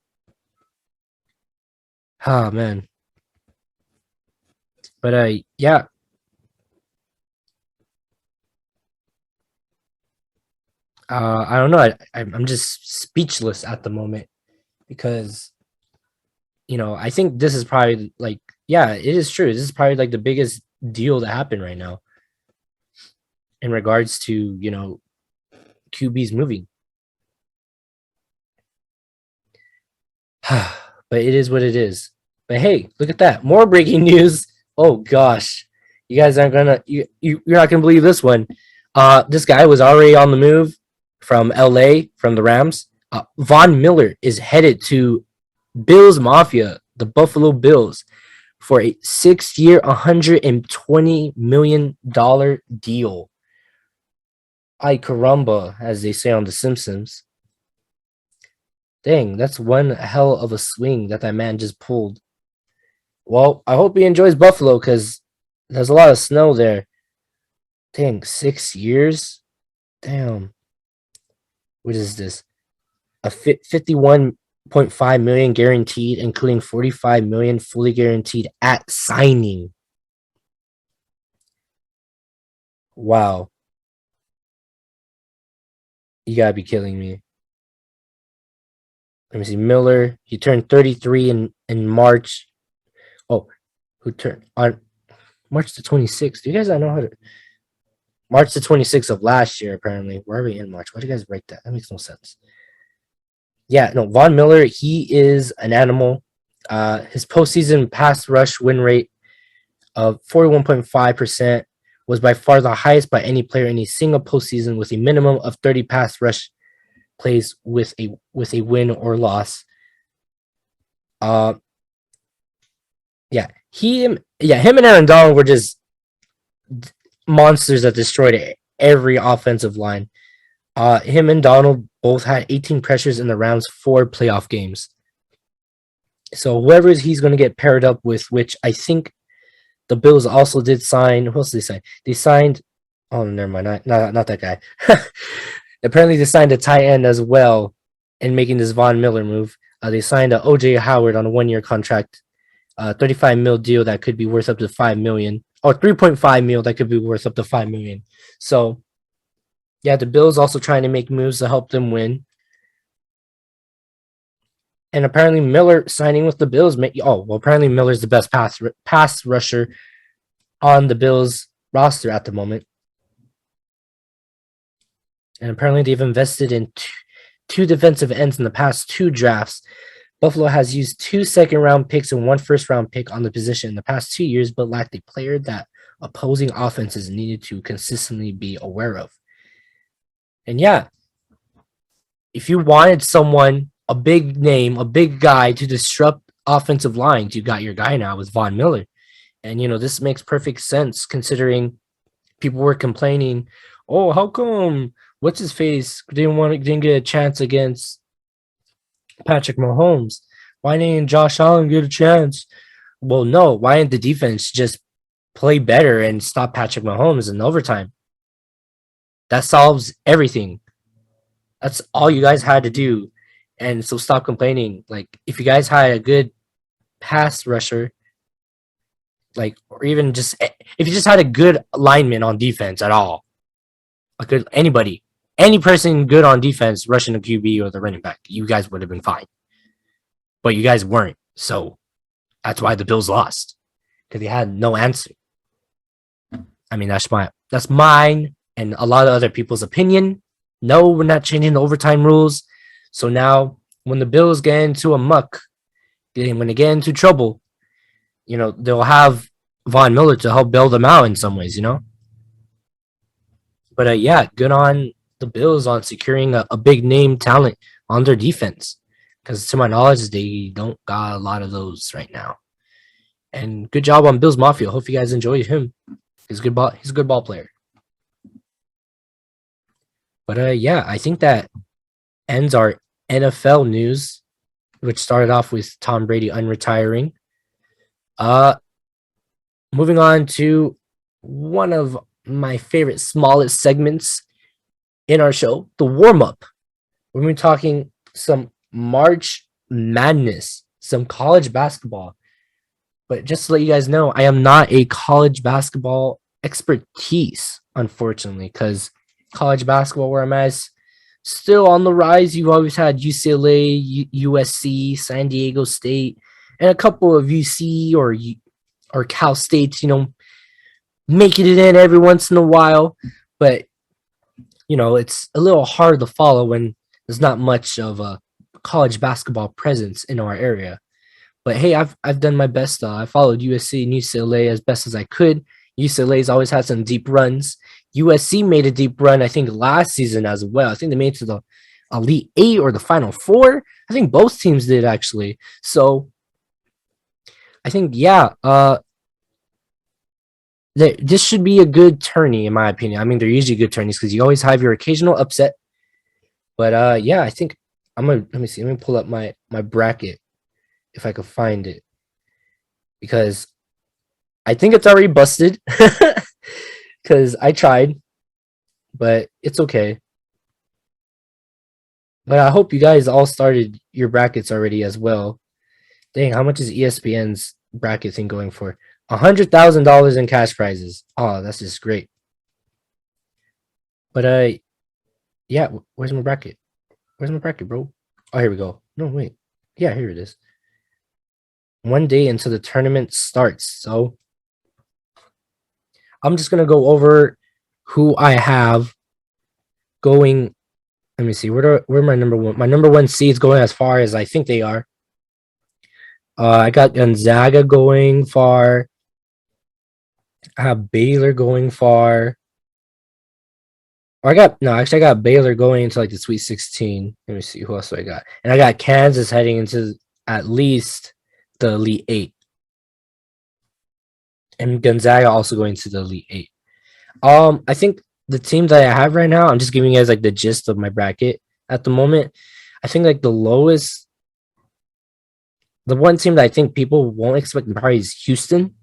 Oh, man. But, yeah. I don't know. I'm just speechless at the moment because, I think this is probably like, yeah, it is true. This is probably like the biggest deal that happened right now in regards to, QB's moving. But it is what it is. But hey, look at that. More breaking news. Oh gosh. You guys aren't gonna you're not gonna believe this one. This guy was already on the move from LA from the Rams. Von Miller is headed to Bills Mafia, the Buffalo Bills for a 6-year, $120 million deal. Ay caramba, as they say on The Simpsons. Dang, that's one hell of a swing that man just pulled. Well, I hope he enjoys Buffalo because there's a lot of snow there. Dang, 6 years? Damn. What is this? A 51.5 million guaranteed, including 45 million fully guaranteed at signing. Wow. You gotta be killing me. Let me see. Miller, he turned 33 in March. Oh, who turned on March the 26th? Do you guys not know how to? March the 26th of last year, apparently. Where are we in March? Why do you guys write that? That makes no sense. Yeah, no, Von Miller, he is an animal. His postseason pass rush win rate of 41.5% was by far the highest by any player in a single postseason, with a minimum of 30 pass rush plays with a win or loss. Him and Aaron Donald were just monsters that destroyed every offensive line. Him and Donald both had 18 pressures in the Rams' 4 playoff games. So whoever he's going to get paired up with, which I think the Bills also did sign. Who else did they sign? They signed. Oh, never mind. Not that guy. Apparently, they signed a tight end as well in making this Von Miller move. They signed OJ Howard on a 1-year contract, $35 million deal that could be worth up to $5 million, or $3.5 million that could be worth up to $5 million. So, yeah, the Bills also trying to make moves to help them win. And apparently Miller signing with the Bills. Apparently Miller's the best pass rusher on the Bills roster at the moment. And apparently they've invested in two defensive ends in the past 2 drafts. Buffalo has used 2 second-round picks and 1 first-round pick on the position in the past 2 years, but lacked a player that opposing offenses needed to consistently be aware of. And yeah, if you wanted someone, a big name, a big guy to disrupt offensive lines, you got your guy now with Von Miller. And, this makes perfect sense considering people were complaining, oh, how come what's his face didn't get a chance against Patrick Mahomes? Why didn't Josh Allen get a chance? Well, no. Why didn't the defense just play better and stop Patrick Mahomes in overtime? That solves everything. That's all you guys had to do. And so stop complaining. Like, if you guys had a good pass rusher, or even just if you just had a good lineman on defense at all, any person good on defense rushing the QB or the running back, you guys would have been fine. But you guys weren't. So that's why the Bills lost, because they had no answer. I mean, that's mine and a lot of other people's opinion. No, we're not changing the overtime rules. So now when the Bills get into a muck, when they get into trouble, they'll have Von Miller to help bail them out in some ways, But yeah, good on the Bills on securing a big name talent on their defense, because to my knowledge, they don't got a lot of those right now. And good job on Bills Mafia. Hope you guys enjoyed him. He's a good ball player. But yeah, I think that ends our NFL news, which started off with Tom Brady unretiring. Moving on to one of my favorite smallest segments in our show, the warm-up. We're going to be talking some March Madness, some college basketball. But just to let you guys know, I am not a college basketball expertise, unfortunately, because college basketball where I'm at is still on the rise. You've always had UCLA, USC, San Diego State, and a couple of UC or Cal States, making it in every once in a while. But, it's a little hard to follow when there's not much of a college basketball presence in our area. But hey, I've done my best. I followed USC and UCLA as best as I could. UCLA's always had some deep runs. USC made a deep run, I think, last season as well. I think they made it to the Elite 8 or the Final 4. I think both teams did, actually. So, I think yeah. This should be a good tourney in my opinion. I mean, they're usually good tourneys because you always have your occasional upset. But yeah, I think I'm gonna let me see. Let me pull up my bracket if I could find it because I think it's already busted because I tried, but it's okay. But I hope you guys all started your brackets already as well. Dang, how much is ESPN's bracket thing going for? $100,000 in cash prizes. Oh, that's just great. But yeah, where's my bracket? Where's my bracket, bro? Oh, here we go. No, wait. Yeah, here it is. One day until the tournament starts. So I'm just gonna go over who I have going. Let me see. Where my number one? My number one seeds going as far as I think they are. I got Gonzaga going far. I have Baylor going far. Or I got no, actually I got Baylor going into like the Sweet 16. Let me see who else do I got. And I got Kansas heading into at least the Elite Eight. And Gonzaga also going to the Elite Eight. I think the team that I have right now, I'm just giving you guys like the gist of my bracket at the moment. I think like the one team that I think people won't expect probably is Houston.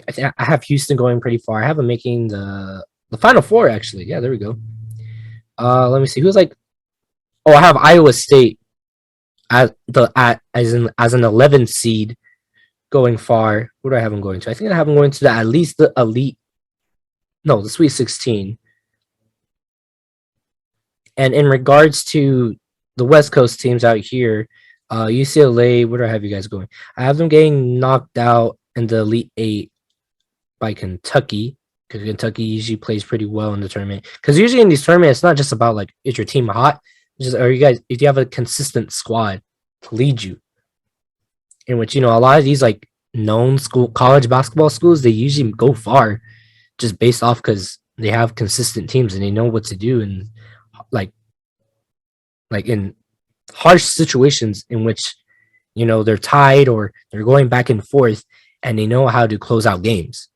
I think I have Houston going pretty far. I have them making the Final Four actually. Yeah, there we go. Let me see who's like. Oh, I have Iowa State as an 11th seed going far. Where do I have them going to? I think I have them going to at least the elite. No, the Sweet 16. And in regards to the West Coast teams out here, UCLA, where do I have you guys going? I have them getting knocked out in the Elite Eight by Kentucky because Kentucky usually plays pretty well in the tournament. Because usually in these tournaments, it's not just about like is your team hot, it's just are you guys if you have a consistent squad to lead you. In which a lot of these like known school college basketball schools they usually go far just based off because they have consistent teams and they know what to do and like in harsh situations in which they're tied or they're going back and forth and they know how to close out games.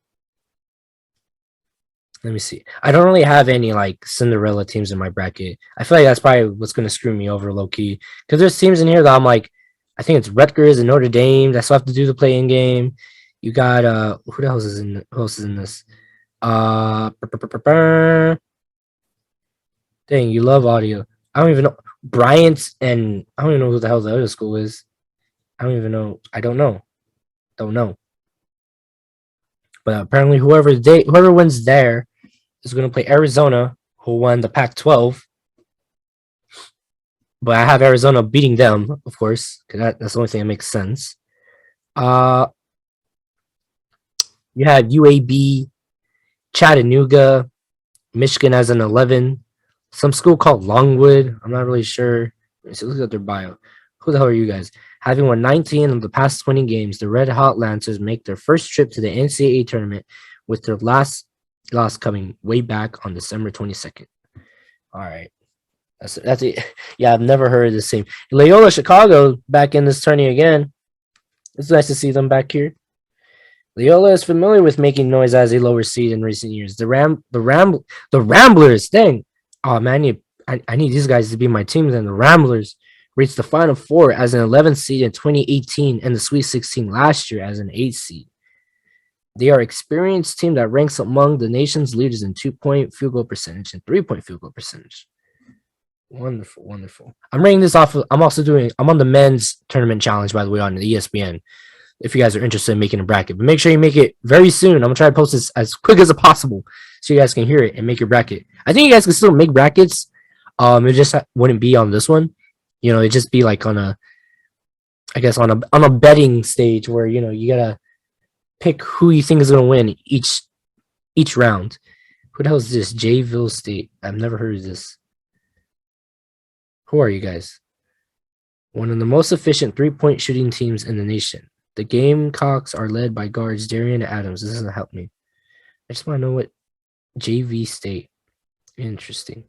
Let me see. I don't really have any like Cinderella teams in my bracket. I feel like that's probably what's going to screw me over low key because there's teams in here that I'm like, I think it's Rutgers and Notre Dame that still have to do the playing game. You got who else is in this? Uh, Dang, you love audio. I don't even know Bryant and I don't even know who the hell the other school is. I don't even know. I don't know. Don't know. But apparently, whoever wins there is going to play Arizona, who won the Pac-12. But I have Arizona beating them, of course, because that's the only thing that makes sense. Uh, you had UAB, Chattanooga, Michigan as an 11, some school called Longwood. I'm not really sure. Let's look at their bio. Who the hell are you guys? Having won 19 of the past 20 games, the Red Hot Lancers make their first trip to the NCAA tournament, with their last loss coming way back on December 22nd. All right. That's it. Yeah, I've never heard of this team. Loyola Chicago back in this tourney again. It's nice to see them back here. Loyola is familiar with making noise as a lower seed in recent years. The Ramblers, dang. Oh man, I need these guys to be my team. Then the Ramblers reached the Final Four as an 11th seed in 2018 and the Sweet 16 last year as an 8th seed. They are an experienced team that ranks among the nation's leaders in 2-point field goal percentage and 3-point field goal percentage. Wonderful, wonderful. I'm rating this off. I'm on the men's tournament challenge, by the way, on the ESPN. If you guys are interested in making a bracket, but make sure you make it very soon. I'm gonna try to post this as quick as possible so you guys can hear it and make your bracket. I think you guys can still make brackets. It just wouldn't be on this one. It'd just be like on a betting stage where you gotta pick who you think is gonna win each round. Who the hell is this? Jayville State. I've never heard of this. Who are you guys? One of the most efficient 3-point shooting teams in the nation. The Gamecocks are led by guards Darian Adams. This doesn't help me. I just want to know what JV State. Interesting.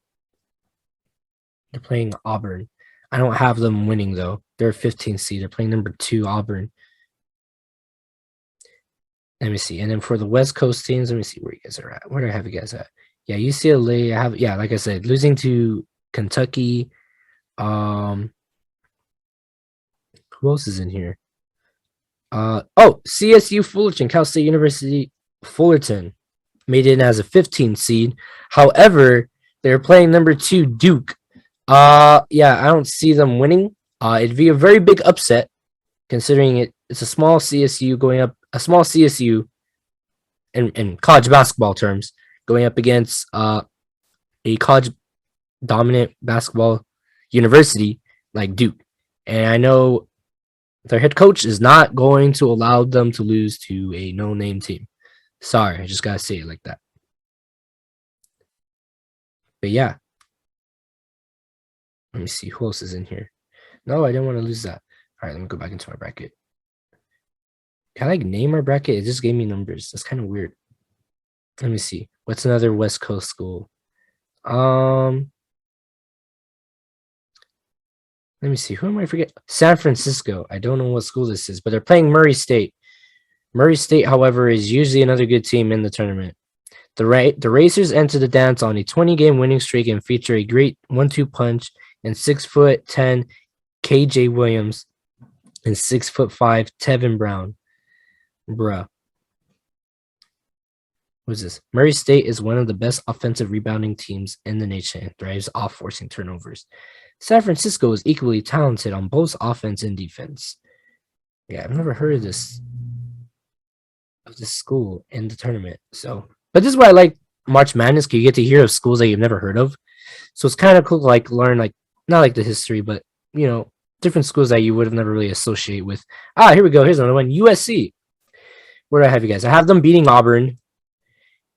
They're playing Auburn. I don't have them winning though. They're 15th seed. They're playing number 2 Auburn. Let me see. And then for the West Coast teams, let me see where you guys are at. Where do I have you guys at? Yeah, UCLA. I have, yeah, like I said, losing to Kentucky. Who else is in here? CSU Fullerton, Cal State University Fullerton made it in as a 15 seed. However, they're playing number 2 Duke. Yeah, I don't see them winning. It'd be a very big upset considering it's a small CSU going up, a small CSU in college basketball terms, going up against a college dominant basketball university like Duke. And I know their head coach is not going to allow them to lose to a no-name team. Sorry, I just gotta say it like that. But yeah, let me see who else is in here. No, I didn't want to lose that. All right, let me go back into my bracket. Can I like name my bracket? It just gave me numbers. That's kind of weird. Let me see. What's another West Coast school? Let me see. Who am I forget? San Francisco. I don't know what school this is, but they're playing Murray State. Murray State, however, is usually another good team in the tournament. The Racers enter the dance on a 20-game winning streak and feature a great 1-2 punch and 6'10" KJ Williams and 6'5" Tevin Brown. Bruh. What's this? Murray State is one of the best offensive rebounding teams in the nation and thrives off forcing turnovers. San Francisco is equally talented on both offense and defense. Yeah, I've never heard of this school in the tournament. So, but this is why I like March Madness, because you get to hear of schools that you've never heard of. So it's kind of cool to like learn, like not like the history, but you know, different schools that you would have never really associate with. Here we go. Here's another one. USC. Where do I have you guys? I have them beating Auburn,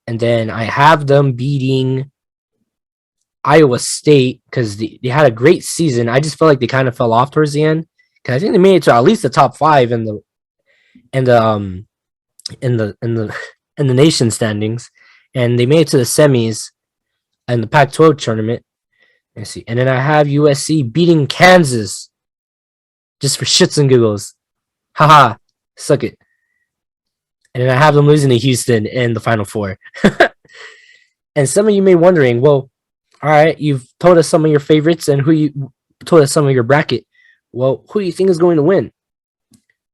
and then I have them beating Iowa State because they had a great season. I just felt like they kind of fell off towards the end because I think they made it to at least the top 5 in the nation standings, and they made it to the semis in the Pac-12 tournament. Let's see, and then I have USC beating Kansas just for shits and giggles. Haha, suck it. And then I have them losing to Houston in the Final Four. And some of you may be wondering, well, all right, you've told us some of your favorites and who you told us some of your bracket. Well, who do you think is going to win?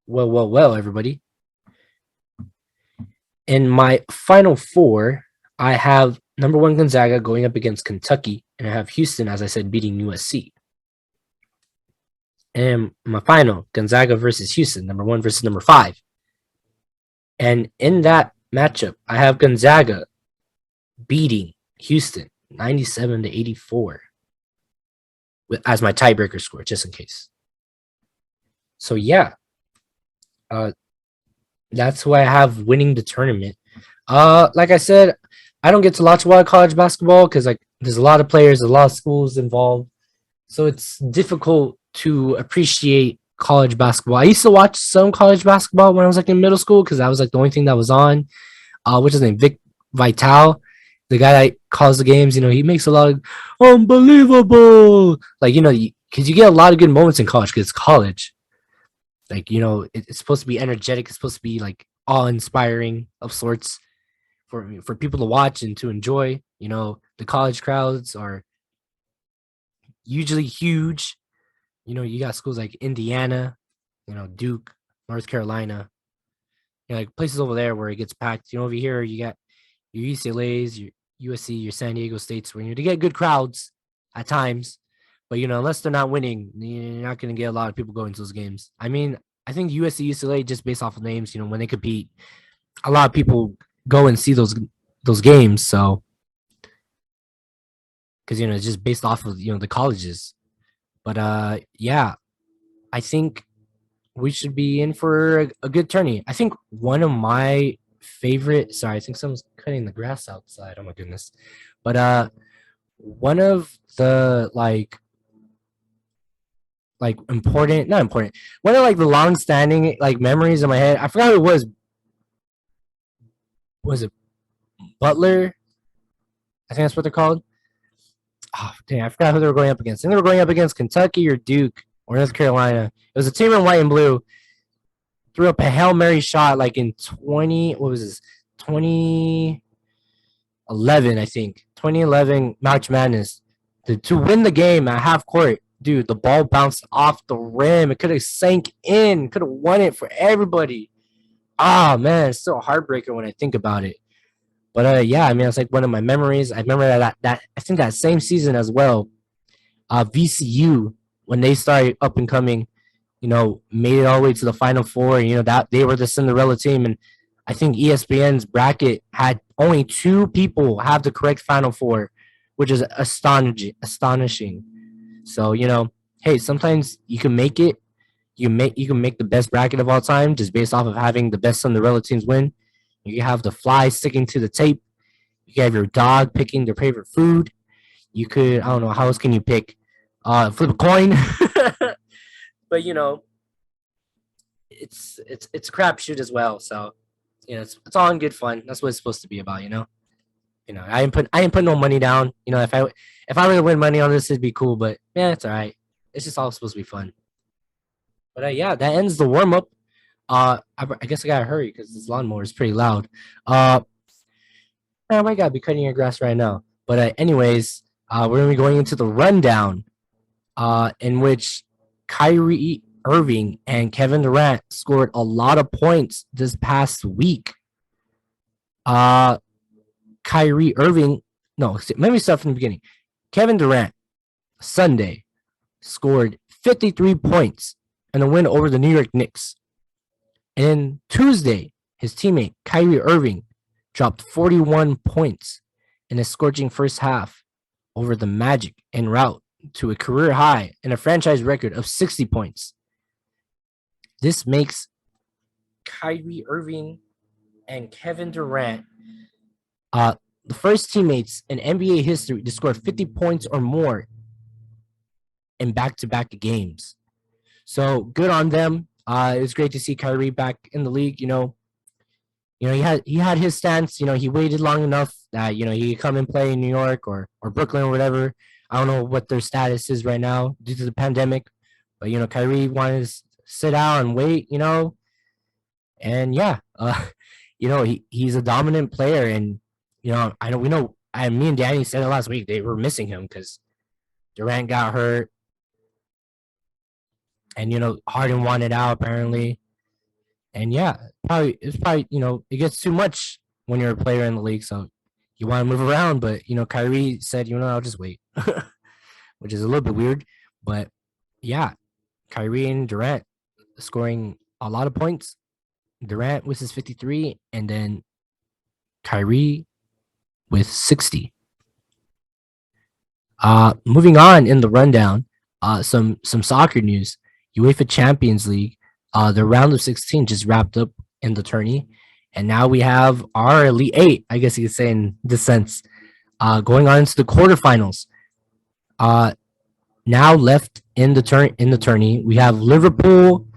Well, everybody. In my Final Four, I have number 1 Gonzaga going up against Kentucky, and I have Houston, as I said, beating USC. And my final, Gonzaga versus Houston, number 1 versus number 5. And in that matchup, I have Gonzaga beating Houston 97-84 as my tiebreaker score, just in case. So yeah, that's who I have winning the tournament. Like I said, I don't get to watch a lot of college basketball because like there's a lot of players, a lot of schools involved, so it's difficult to appreciate college basketball. I used to watch some college basketball when I was like in middle school because that was like the only thing that was on. Which is named Vic Vital, the guy that calls the games. You know, he makes a lot of unbelievable, like, you know, because you get a lot of good moments in college because it's college. Like, you know, it's supposed to be energetic. It's supposed to be like awe-inspiring of sorts for people to watch and to enjoy. You know, the college crowds are usually huge. You know, you got schools like Indiana, you know, Duke, North Carolina, you know, like places over there where it gets packed. You know, over here you got your UCLA's, your USC, your San Diego States, where you know, to get good crowds at times. But you know, unless they're not winning, you're not going to get a lot of people going to those games. I mean, I think USC, UCLA, just based off of names, you know, when they compete, a lot of people go and see those games. So, because you know, it's just based off of, you know, the colleges. But yeah, I think we should be in for a good tourney. I think one of my favorite. Sorry, I think someone's cutting the grass outside. Oh my goodness! But one of the like important, not important. One of like the long-standing like memories in my head. I forgot who it was. Was it Butler? I think that's what they're called. Oh, dang, I forgot who they were going up against. I think they were going up against Kentucky or Duke or North Carolina. It was a team in white and blue. threw up a Hail Mary shot like in 2011, I think. 2011 March Madness to win the game at half court. Dude, the ball bounced off the rim. It could have sank in. Could have won it for everybody. Ah, man, it's still a heartbreaker when I think about it. But yeah, I mean, it's like one of my memories. I remember that I think that same season as well. VCU, when they started up and coming, made it all the way to the Final Four. That they were the Cinderella team, and I think ESPN's bracket had only 2 people have the correct Final Four, which is astonishing. So hey, sometimes you can make it. You can make the best bracket of all time just based off of having the best Cinderella teams win. You can have the fly sticking to the tape. You can have your dog picking their favorite food. You could, I don't know, how else can you pick? Flip a coin. But it's a crapshoot as well. So it's all in good fun. That's what it's supposed to be about. I ain't put no money down. If I were to win money on this, it'd be cool. But yeah, it's all right. It's just all supposed to be fun. But yeah, that ends the warm up. I guess I gotta hurry because this lawnmower is pretty loud. I might gotta be cutting your grass right now. But anyways, we're gonna be going into the rundown, in which Kyrie Irving and Kevin Durant scored a lot of points this past week. Kyrie Irving, no, let me start from the beginning. Kevin Durant, Sunday, scored 53 points in a win over the New York Knicks. And then Tuesday, his teammate Kyrie Irving dropped 41 points in a scorching first half over the Magic en route to a career high and a franchise record of 60 points. This makes Kyrie Irving and Kevin Durant the first teammates in NBA history to score 50 points or more in back-to-back games. So good on them. It was great to see Kyrie back in the league. He had his stance. He waited long enough that he could come and play in New York or Brooklyn or whatever. I don't know what their status is right now due to the pandemic, but Kyrie wanted to sit out and wait. And yeah, he's a dominant player, and I know me and Danny said it last week. They were missing him because Durant got hurt. And Harden wanted out apparently, and yeah, it's probably it gets too much when you're a player in the league, so you want to move around. But Kyrie said, I'll just wait, which is a little bit weird. But yeah, Kyrie and Durant scoring a lot of points. Durant with his 53, and then Kyrie with 60. Moving on in the rundown, some soccer news. UEFA Champions League, the round of 16 just wrapped up in the tourney, and now we have our Elite Eight, I guess you could say in this sense, going on into the quarterfinals. Now left in the tourney, we have Liverpool,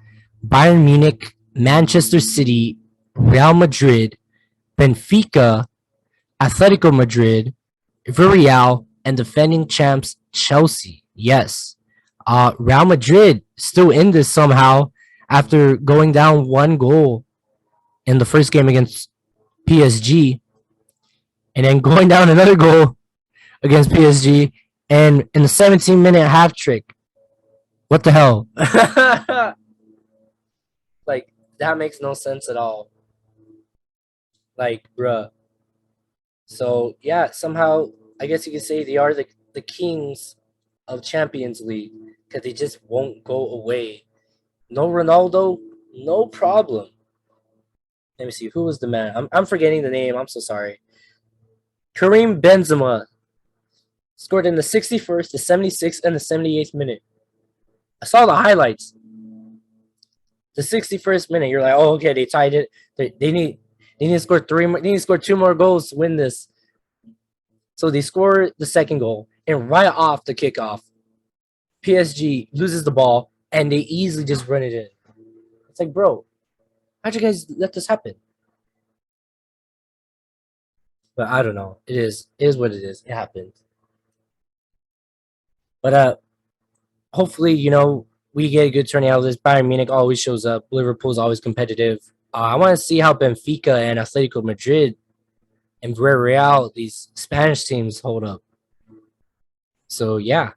Bayern Munich, Manchester City, Real Madrid, Benfica, Atletico Madrid, Villarreal, and defending champs Chelsea. Yes. Real Madrid still in this somehow after going down 1 goal in the first game against PSG, and then going down another goal against PSG, and in the 17-minute half trick. What the hell? Like, that makes no sense at all. Like, bruh. So, yeah, somehow, I guess you could say they are the kings of Champions League, because they just won't go away. No Ronaldo, no problem. Let me see, who was the man? I'm forgetting the name. I'm so sorry. Karim Benzema scored in the 61st, the 76th, and the 78th minute. I saw the highlights. The 61st minute, you're like, oh, okay, they tied it. They need to score 3 more. They need to score 2 more goals to win this. So they score the second goal, and right off the kickoff, PSG loses the ball, and they easily just run it in. It's like, bro, how'd you guys let this happen? But I don't know. It is what it is. It happens. But hopefully, we get a good turnout out of this. Bayern Munich always shows up. Liverpool's always competitive. I want to see how Benfica and Atletico Madrid and Real, these Spanish teams, hold up. So, yeah.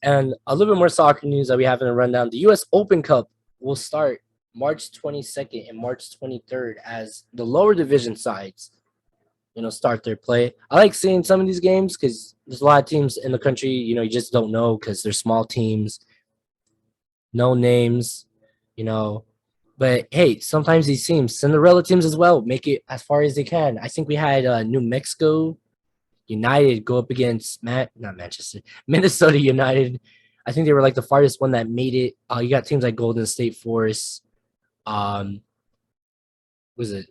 And a little bit more soccer news that we have in the rundown. The U.S. Open Cup will start March 22nd and March 23rd as the lower division sides, start their play. I like seeing some of these games because there's a lot of teams in the country, you just don't know because they're small teams, no names, But, hey, sometimes these teams, Cinderella teams as well, make it as far as they can. I think we had New Mexico United go up against Minnesota United. I think they were like the farthest one that made it. You got teams like Golden State Forest. Was it?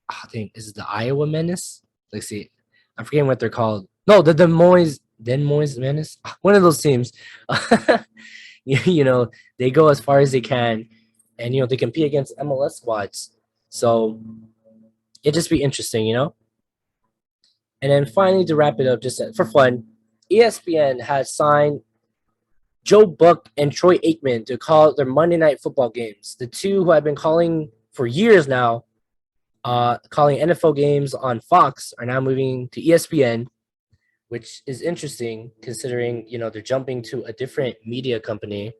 I think is it the Iowa Menace? Let's see. I'm forgetting what they're called. No, the Des Moines Menace. One of those teams. They go as far as they can, and they compete against MLS squads. So it'd just be interesting, And then finally, to wrap it up, just for fun, ESPN has signed Joe Buck and Troy Aikman to call their Monday Night Football games. The two who have been calling for years now, calling NFL games on Fox, are now moving to ESPN, which is interesting considering, they're jumping to a different media company.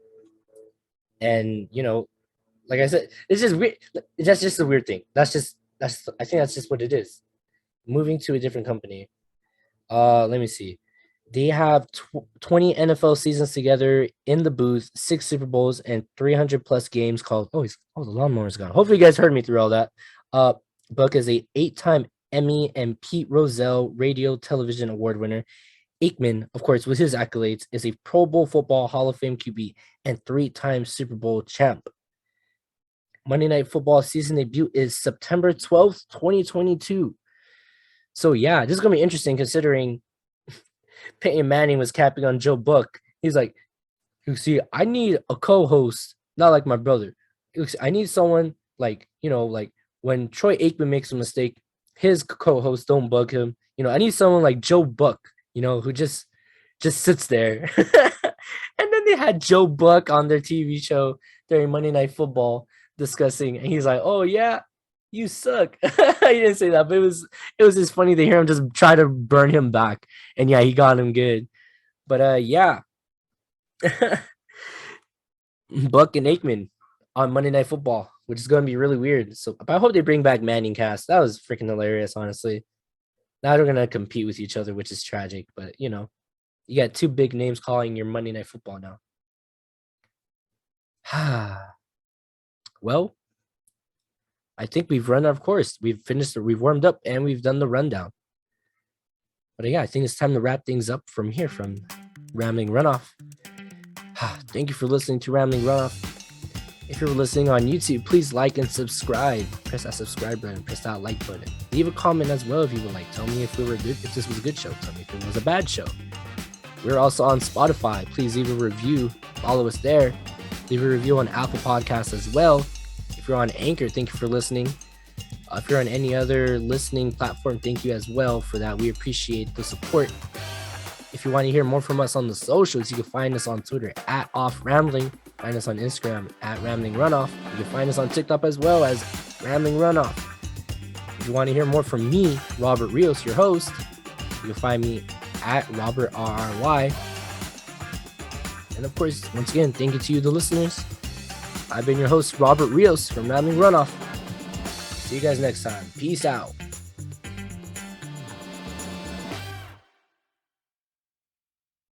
And, like I said, it's just weird. That's just a weird thing. I think that's just what it is. Moving to a different company. Let me see. They have 20 NFL seasons together in the booth, 6 Super Bowls, and 300 plus games called. The lawnmower's gone. Hopefully, you guys heard me through all that. Buck is a 8-time Emmy and Pete Rozelle Radio Television Award winner. Aikman, of course, with his accolades, is a Pro Bowl Football Hall of Fame QB and 3-time Super Bowl champ. Monday Night Football season debut is September 12th, 2022. So, yeah, this is going to be interesting considering Peyton Manning was capping on Joe Buck. He's like, you see, I need a co-host, not like my brother. I need someone like when Troy Aikman makes a mistake, his co-host don't bug him. I need someone like Joe Buck, who just sits there. And then they had Joe Buck on their TV show during Monday Night Football discussing, and he's like, oh, yeah. You suck. He didn't say that, but it was just funny to hear him just try to burn him back. And yeah, he got him good. But yeah. Buck and Aikman on Monday Night Football, which is going to be really weird. So I hope they bring back Manning Cast. That was freaking hilarious, honestly. Now they're going to compete with each other, which is tragic. But, you got 2 big names calling your Monday Night Football now. Well, I think we've run our course. We've warmed up, and we've done the rundown. But yeah, I think it's time to wrap things up from here, from Rambling Runoff. Thank you for listening to Rambling Runoff. If you're listening on YouTube, please like and subscribe. Press that subscribe button, press that like button. Leave a comment as well if you would like. Tell me if this was a good show. Tell me if it was a bad show. We're also on Spotify. Please leave a review. Follow us there. Leave a review on Apple Podcasts as well. If you're on Anchor, thank you for listening. If you're on any other listening platform, thank you as well for that. We appreciate the support. If you want to hear more from us on the socials, you can find us on Twitter at @OffRambling. Find us on Instagram at @RamblingRunoff. You can find us on TikTok as well as Rambling Runoff. If you want to hear more from me, Robert Rios, your host, you can find me at Robert RRY. And of course, once again, thank you to you, the listeners. I've been your host, Robert Rios from Rambling Runoff. See you guys next time. Peace out.